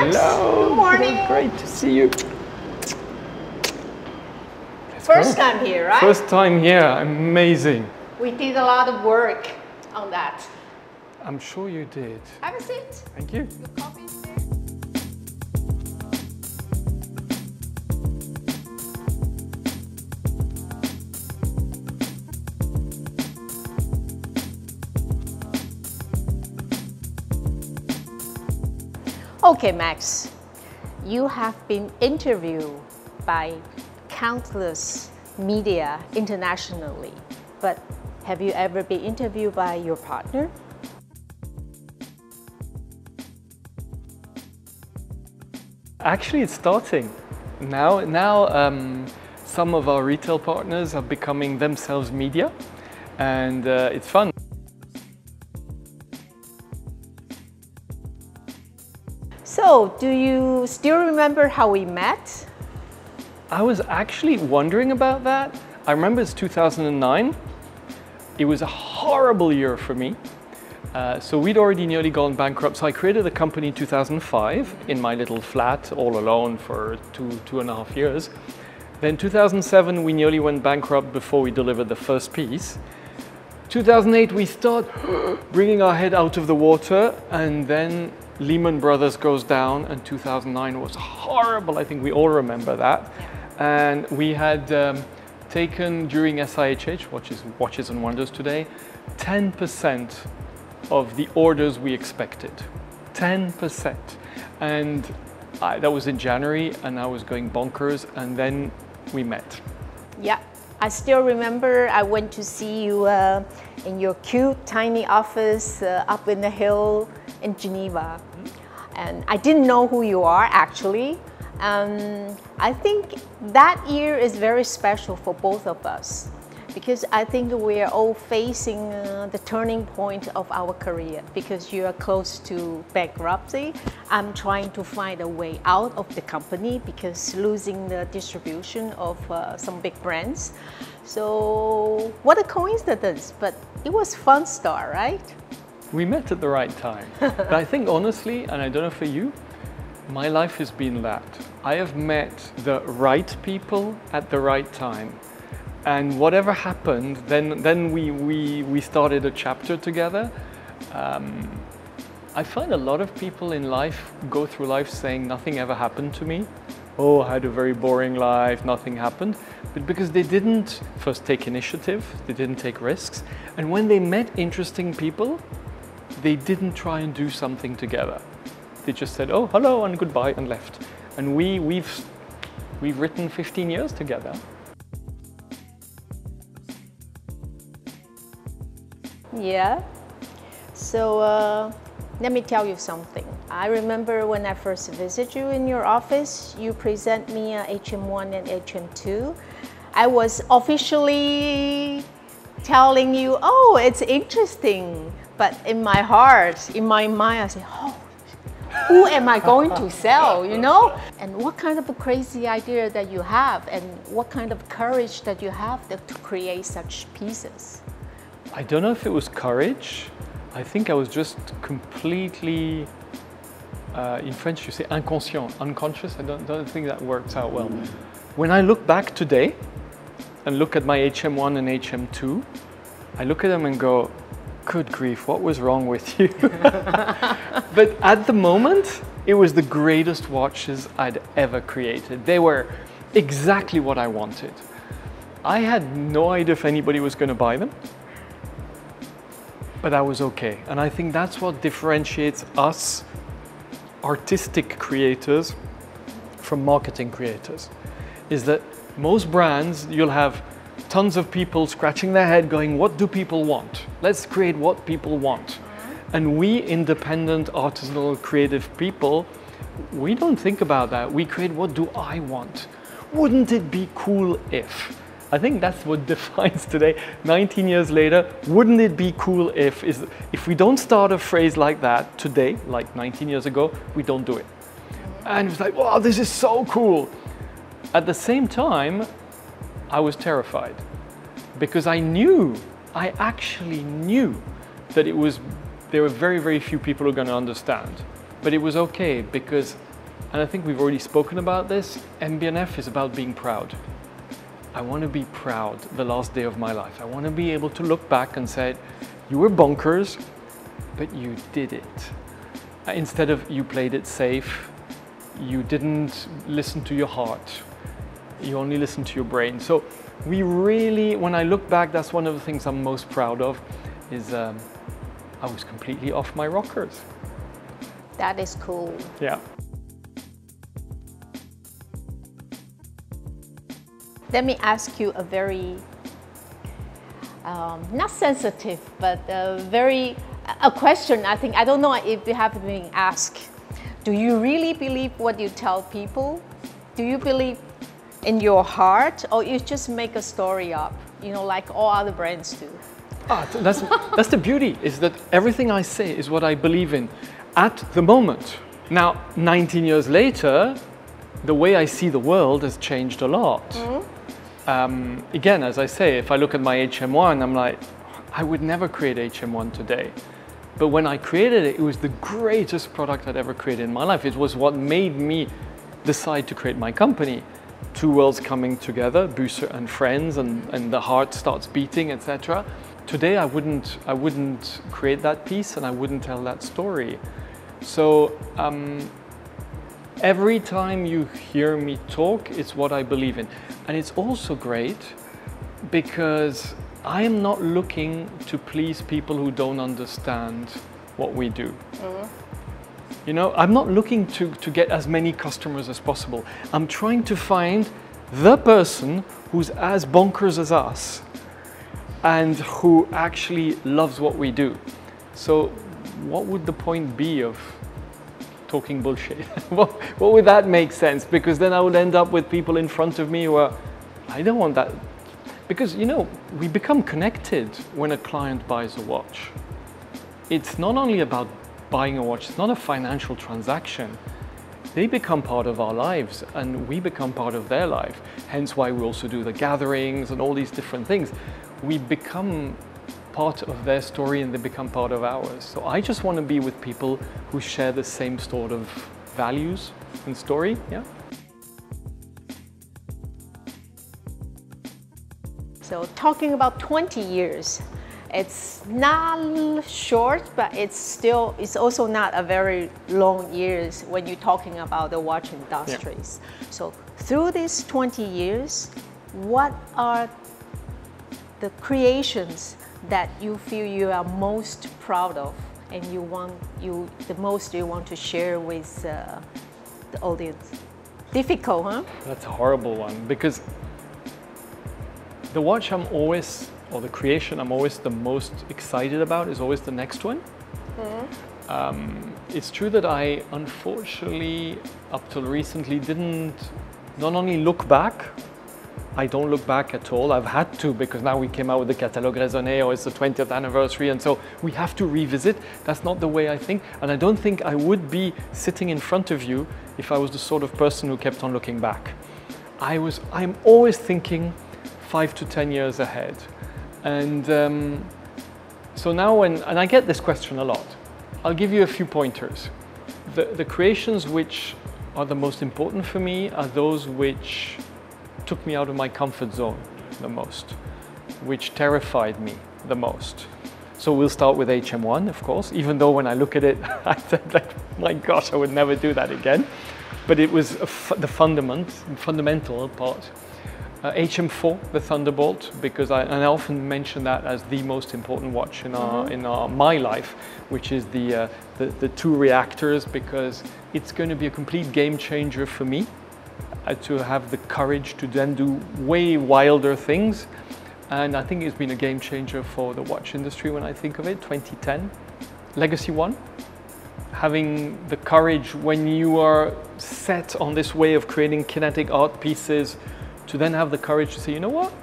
Max. Hello. Good morning. Great to see you. First time here, right? First time here. Amazing. We did a lot of work on that. I'm sure you did. Have a seat. Thank you. Your coffee is there. Okay, Max, you have been interviewed by countless media internationally, but have you ever been interviewed by your partner? Actually, it's starting. Now some of our retail partners are becoming themselves media, and it's fun. So, do you still remember how we met? I was actually wondering about that. I remember it's 2009. It was a horrible year for me. So we'd already nearly gone bankrupt. So I created a company in 2005 in my little flat all alone for two and a half years. Then 2007, we nearly went bankrupt before we delivered the first piece. 2008, we start bringing our head out of the water, and then Lehman Brothers goes down, and 2009 was horrible. I think we all remember that. And we had taken during SIHH, which is Watches and Wonders today, 10% of the orders we expected. 10%. And that was in January, and I was going bonkers, and then we met. Yeah, I still remember I went to see you in your cute, tiny office up in the hill in Geneva. And I didn't know who you are, actually. I think that year is very special for both of us, because I think we are all facing the turning point of our career, because you are close to bankruptcy. I'm trying to find a way out of the company because losing the distribution of some big brands. So what a coincidence, but it was fun start, right? We met at the right time. But I think honestly, and I don't know for you, my life has been that. I have met the right people at the right time. And whatever happened, then we started a chapter together. I find a lot of people in life go through life saying nothing ever happened to me. Oh, I had a very boring life, nothing happened. But because they didn't first take initiative, they didn't take risks. And when they met interesting people, they didn't try and do something together. They just said, oh, hello and goodbye, and left. And we've written 15 years together. Yeah. So let me tell you something. I remember when I first visited you in your office, you present me a HM1 and HM2. I was officially telling you, oh, it's interesting. But in my heart, in my mind, I said, oh, who am I going to sell, you know? And what kind of a crazy idea that you have, and what kind of courage that you have to create such pieces? I don't know if it was courage. I think I was just completely, in French you say inconscient, unconscious. I don't think that works out well. When I look back today and look at my HM1 and HM2, I look at them and go, good grief, what was wrong with you? But at the moment, it was the greatest watches I'd ever created. They were exactly what I wanted. I had no idea if anybody was going to buy them, but I was okay. And I think that's what differentiates us artistic creators from marketing creators, is that most brands, you'll have tons of people scratching their head going, what do people want? Let's create what people want. And we independent, artisanal, creative people, we don't think about that. We create, what do I want? Wouldn't it be cool if? I think that's what defines today, 19 years later. Wouldn't it be cool if we don't start a phrase like that today, like 19 years ago, we don't do it. And it was like, wow, this is so cool. At the same time, I was terrified because I actually knew that there were very, very few people who are going to understand. But it was okay because And I think we've already spoken about this. MB&F is about being proud. I want to be proud the last day of my life. I want to be able to look back and say, you were bonkers, but you did it. Instead of you played it safe, you didn't listen to your heart, you only listened to your brain. So we really, when I look back, that's one of the things I'm most proud of, is I was completely off my rockers. That is cool. Yeah. Let me ask you a very, not sensitive, but a question I think, I don't know if you have been asked. Do you really believe what you tell people? Do you believe in your heart, or you just make a story up, you know, like all other brands do? That's the beauty, is that everything I say is what I believe in at the moment. Now, 19 years later, the way I see the world has changed a lot. Again, as I say, if I look at my HM1, I'm like, I would never create HM1 today. But when I created it, it was the greatest product I'd ever created in my life. It was what made me decide to create my company. Two worlds coming together, Buser and friends, and the heart starts beating, etc. Today, I wouldn't create that piece, and I wouldn't tell that story. So every time you hear me talk, it's what I believe in. And it's also great because I am not looking to please people who don't understand what we do. You know, I'm not looking to get as many customers as possible. I'm trying to find the person who's as bonkers as us and who actually loves what we do. So what would the point be of talking bullshit? What would that make sense? Because then I would end up with people in front of me who are, I don't want that. Because, you know, we become connected when a client buys a watch. It's not only about buying a watch, it's not a financial transaction. They become part of our lives and we become part of their life. Hence why we also do the gatherings and all these different things. We become part of their story and they become part of ours. So I just want to be with people who share the same sort of values and story. Yeah. So talking about 20 years, it's not short, but it's also not a very long years when you're talking about the watch industries. Yeah. So through these 20 years, what are the creations that you feel you are most proud of and the most you want to share with the audience? Difficult, huh? That's a horrible one, because the watch I'm always, or the creation I'm always the most excited about is always the next one. It's true that I, unfortunately, up till recently, didn't not only look back, I don't look back at all. I've had to, because now we came out with the Catalogue Raisonné, or it's the 20th anniversary, and so we have to revisit. That's not the way I think, and I don't think I would be sitting in front of you if I was the sort of person who kept on looking back. I'm always thinking 5 to 10 years ahead. And so now and I get this question a lot, I'll give you a few pointers. The creations which are the most important for me are those which took me out of my comfort zone the most, which terrified me the most. So we'll start with HM1, of course, even though when I look at it, I said, like, my gosh, I would never do that again. But it was the fundamental part. HM4, the Thunderbolt, because I often mention that as the most important watch in my life, which is the two reactors, because it's going to be a complete game changer for me to have the courage to then do way wilder things. And I think it's been a game changer for the watch industry when I think of it. 2010, Legacy 1. Having the courage when you are set on this way of creating kinetic art pieces, to then have the courage to say, you know what,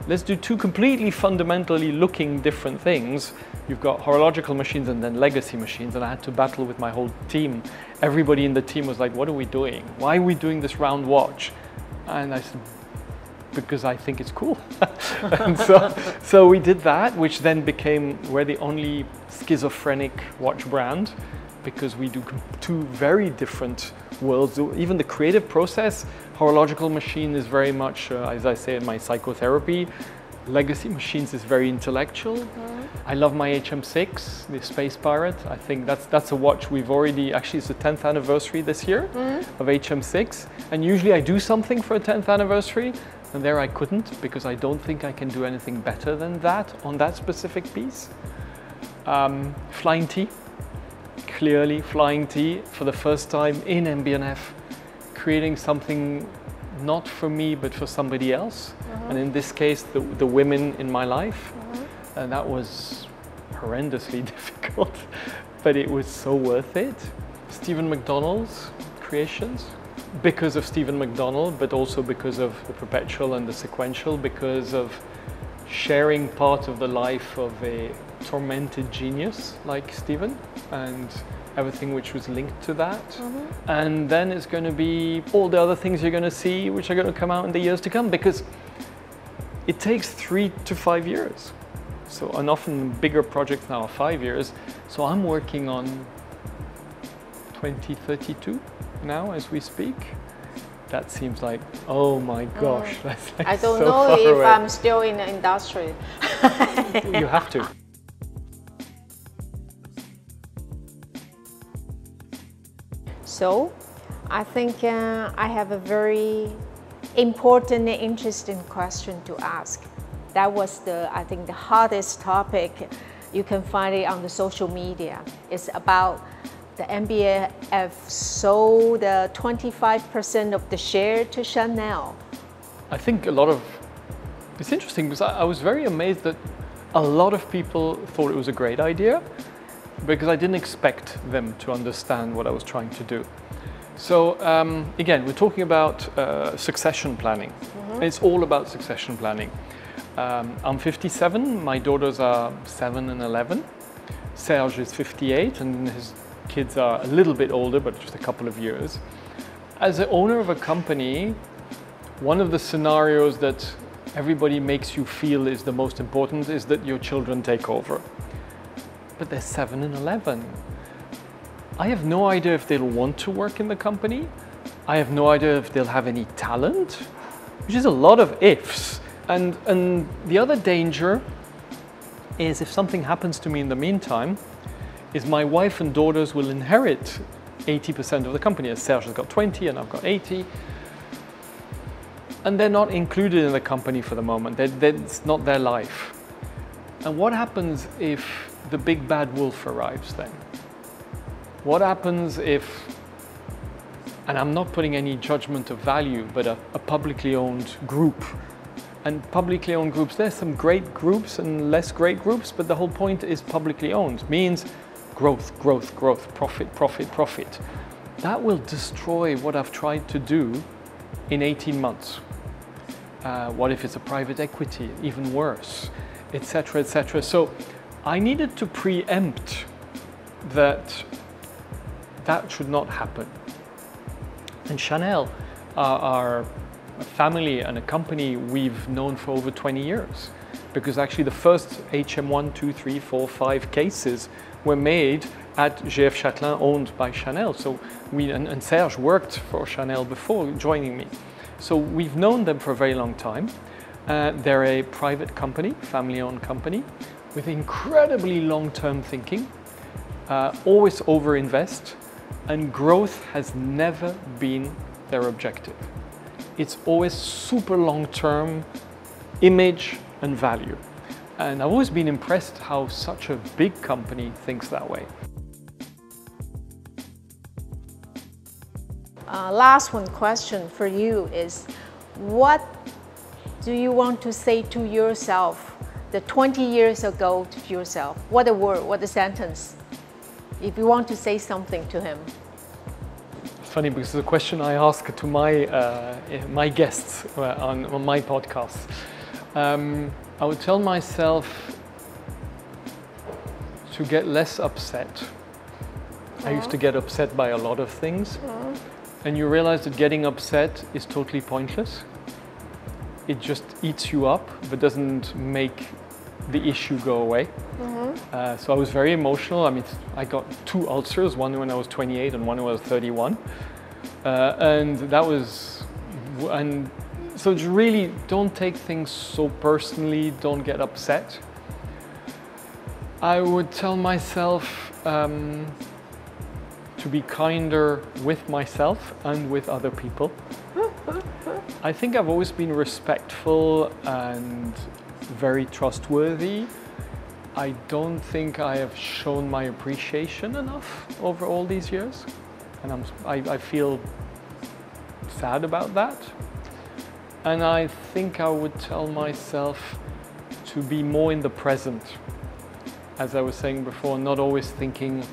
let's do two completely fundamentally looking different things. You've got horological machines and then legacy machines, and I had to battle with my whole team. Everybody in the team was like, what are we doing? Why are we doing this round watch? And I said, because I think it's cool. And so we did that, which then became, we're the only schizophrenic watch brand, because we do two very different worlds. Even the creative process, Horological Machine is very much, as I say in my psychotherapy, Legacy Machines is very intellectual. I love my HM6, the Space Pirate. I think that's a watch we've already, actually it's the 10th anniversary this year of HM6. And usually I do something for a 10th anniversary, and there I couldn't because I don't think I can do anything better than that on that specific piece. Flying T, clearly Flying T for the first time in MB&F, creating something not for me but for somebody else, and in this case the women in my life, and that was horrendously difficult, but it was so worth it. Stephen McDonald's creations, because of Stephen McDonald, but also because of the perpetual and the sequential, because of sharing part of the life of a tormented genius like Stephen and everything which was linked to that. And then it's going to be all the other things you're going to see which are going to come out in the years to come, because it takes 3 to 5 years. So, and often bigger projects now are 5 years. So I'm working on 2032 now as we speak. That seems like, oh my gosh, that's like I don't so know far if away. I'm still in the industry. You have to. So, I think I have a very important and interesting question to ask. That was I think the hardest topic. You can find it on the social media. It's about the MB&F sold 25% of the share to Chanel. I think it's interesting because I was very amazed that a lot of people thought it was a great idea, because I didn't expect them to understand what I was trying to do. So again, we're talking about succession planning. It's all about succession planning. I'm 57, my daughters are 7 and 11. Serge is 58 and his kids are a little bit older, but just a couple of years. As the owner of a company, one of the scenarios that everybody makes you feel is the most important is that your children take over. But they're 7 and 11. I have no idea if they'll want to work in the company. I have no idea if they'll have any talent, which is a lot of ifs. And the other danger is if something happens to me in the meantime, is my wife and daughters will inherit 80% of the company, as Serge has got 20 and I've got 80. And they're not included in the company for the moment. It's not their life. And what happens if the big bad wolf arrives then? What happens if, and I'm not putting any judgment of value, but a publicly owned group. And publicly owned groups, there's some great groups and less great groups, but the whole point is publicly owned. Means growth, growth, growth, profit, profit, profit. That will destroy what I've tried to do in 18 months. What if it's a private equity? Even worse, etc., etc. So I needed to preempt that should not happen. And Chanel are a family and a company we've known for over 20 years, because actually the first HM1, 2, 3, 4, 5 cases were made at GF Chatelain, owned by Chanel. So and Serge worked for Chanel before joining me. So we've known them for a very long time. They're a private company, family-owned company, with incredibly long-term thinking, always over-invest, and growth has never been their objective. It's always super long-term image and value. And I've always been impressed how such a big company thinks that way. Last one question for you is, what do you want to say to yourself, the 20 years ago to yourself? What a word, what a sentence, if you want to say something to him. It's funny because it's a question I ask to my guests on my podcast. I would tell myself to get less upset. I used to get upset by a lot of things. And you realize that getting upset is totally pointless. It just eats you up, but doesn't make the issue go away. So I was very emotional. I mean, I got 2 ulcers, one when I was 28 and one when I was 31. And that was, and so it's really, don't take things so personally, don't get upset. I would tell myself to be kinder with myself and with other people. I think I've always been respectful and very trustworthy. I don't think I have shown my appreciation enough over all these years, and I feel sad about that. And I think I would tell myself to be more in the present, as I was saying before, not always thinking.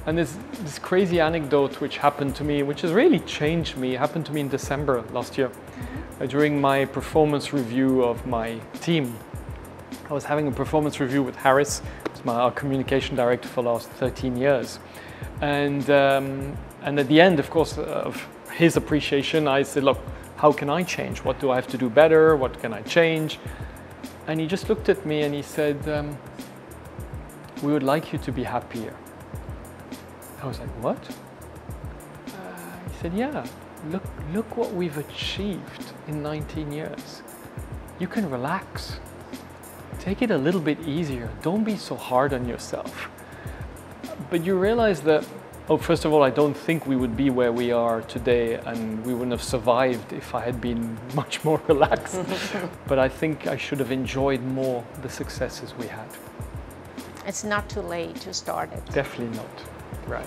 And there's this crazy anecdote which happened to me, which has really changed me. It happened to me in December last year, during my performance review of my team. I was having a performance review with Harris, who's our communication director for the last 13 years. And at the end, of course, of his appreciation, I said, look, how can I change? What do I have to do better? What can I change? And he just looked at me and he said, we would like you to be happier. I was like, what? He said, yeah, look what we've achieved in 19 years. You can relax. Take it a little bit easier. Don't be so hard on yourself. But you realize that, oh, first of all, I don't think we would be where we are today, and we wouldn't have survived if I had been much more relaxed. But I think I should have enjoyed more the successes we had. It's not too late to start it. Definitely not. Right.